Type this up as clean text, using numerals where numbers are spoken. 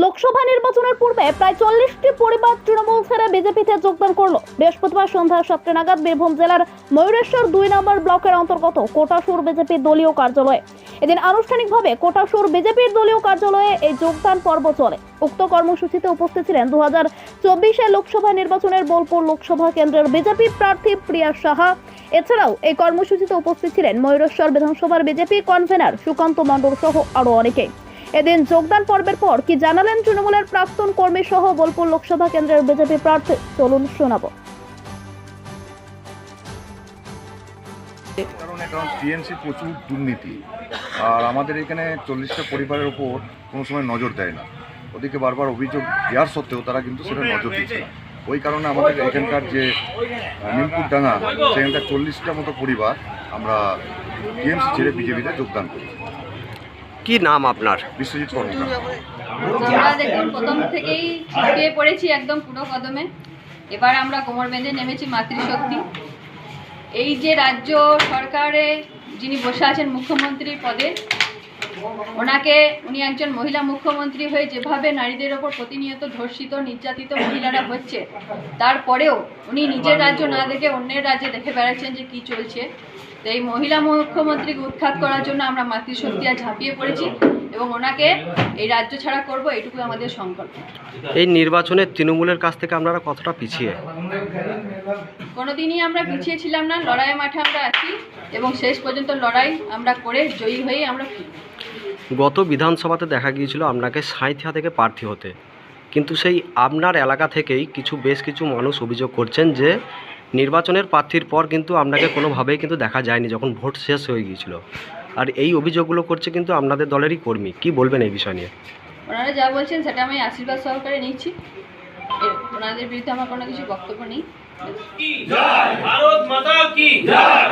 লোকসভা নির্বাচনের পূর্বে প্রায় 40টি পরিবার তৃণমূল ছেড়ে বিজেপিতে যোগদান করলো। বৃহস্পতিবার সন্ধ্যা 7টা নাগাদ বীরভূম জেলার ময়ূরেশ্বর 2 নম্বর ব্লকের অন্তর্গত কোটাসুর বিজেপির দলীয় কার্যালয়ে এদিন আনুষ্ঠানিকভাবে কোটাসুর বিজেপির দলীয় কার্যালয়ে এই যোগদান পর্ব চলে। উক্ত কর্মসূচিতে উপস্থিত ছিলেন 2024 লোকসভা নির্বাচনের বোলপুর লোকসভা কেন্দ্রের বিজেপি প্রার্থী প্রিয়া সাহা। এছাড়াও এই কর্মসূচিতে উপস্থিত ছিলেন ময়ূরেশ্বর বিধানসভার বিজেপি কনভেনার সুকান্ত মণ্ডল সহ আরো অনেকে। এদিন যোগদান পর্বের পর কি জানালেন তৃণমূলের প্রাক্তন কর্মী সহ বোলপুর লোকসভা কেন্দ্রের বিজেপি প্রার্থী, চলুন শোনাবো। কারণ টিএমসি প্রচুর দুর্নীতি, আর আমাদের এখানে 40টা পরিবারের ওপর কোনো সময় নজর দেয় না। ওদিকে বারবার অভিযোগ দেওয়ার সত্ত্বেও তারা কিন্তু সেটা নজর দিচ্ছে না। ওই কারণে আমাদের এখানকার যে নিমপুর ডাঙ্গা, সেখানকার 40টা মতো পরিবার আমরা টিএমসি ছেড়ে বিজেপিতে যোগদান করি। কি নাম আপনার? বিশ্বজিৎ কর্মকার। আমরা দেখুন প্রথম থেকেই ঝুঁকিয়ে পড়েছি একদম পুরো কদমে। এবার আমরা কোমর বেঁধে নেমেছি মাতৃশক্তি। এই যে রাজ্য সরকারে যিনি বসে আছেন মুখ্যমন্ত্রী পদে, উনি একজন মহিলা মুখ্যমন্ত্রী হয়ে যেভাবে নারীদের ওপর প্রতিনিয়ত ধর্ষিত নির্যাতিত মহিলারা হচ্ছে, তারপরেও উনি নিজের রাজ্য না দেখে অন্যের রাজ্যে দেখে বেড়াচ্ছেন যে কি চলছে। তো এই মহিলা মুখ্যমন্ত্রীকে উৎখাত করার জন্য আমরা মাতৃশক্তি আর ঝাঁপিয়ে পড়েছি এবং ওনাকে এই রাজ্য ছাড়া করব, এটুকু আমাদের সংকল্প। এই নির্বাচনে তৃণমূলের কাছ থেকে আপনারা কতটা পিছিয়ে? কোনোদিনই আমরা পিছিয়ে ছিলাম না, লড়াইয়ের মাঠে আমরা আছি এবং শেষ পর্যন্ত লড়াই আমরা করে জয়ী হয়েই আমরা ফিরি। গত বিধানসভাতে দেখা গিয়েছিল আপনাকে সাঁইথিয়া থেকে প্রার্থী হতে, কিন্তু সেই আপনার এলাকা থেকেই বেশ কিছু মানুষ অভিযোগ করছেন যে নির্বাচনের প্রার্থীর পর কিন্তু আপনাকে কোনোভাবেই কিন্তু দেখা যায়নি যখন ভোট শেষ হয়ে গিয়েছিল। আর এই অভিযোগগুলো করছে কিন্তু আপনাদের দলেরই কর্মী। কি বলবেন এই বিষয় নিয়ে? ওনারা যা বলছেন সেটা আমি আশীর্বাদ সহকারে নিচ্ছি। ওনাদের বিরুদ্ধে আমার কোনো কিছু বক্তব্য নেই। জয় ভারত মাতা কি জয়।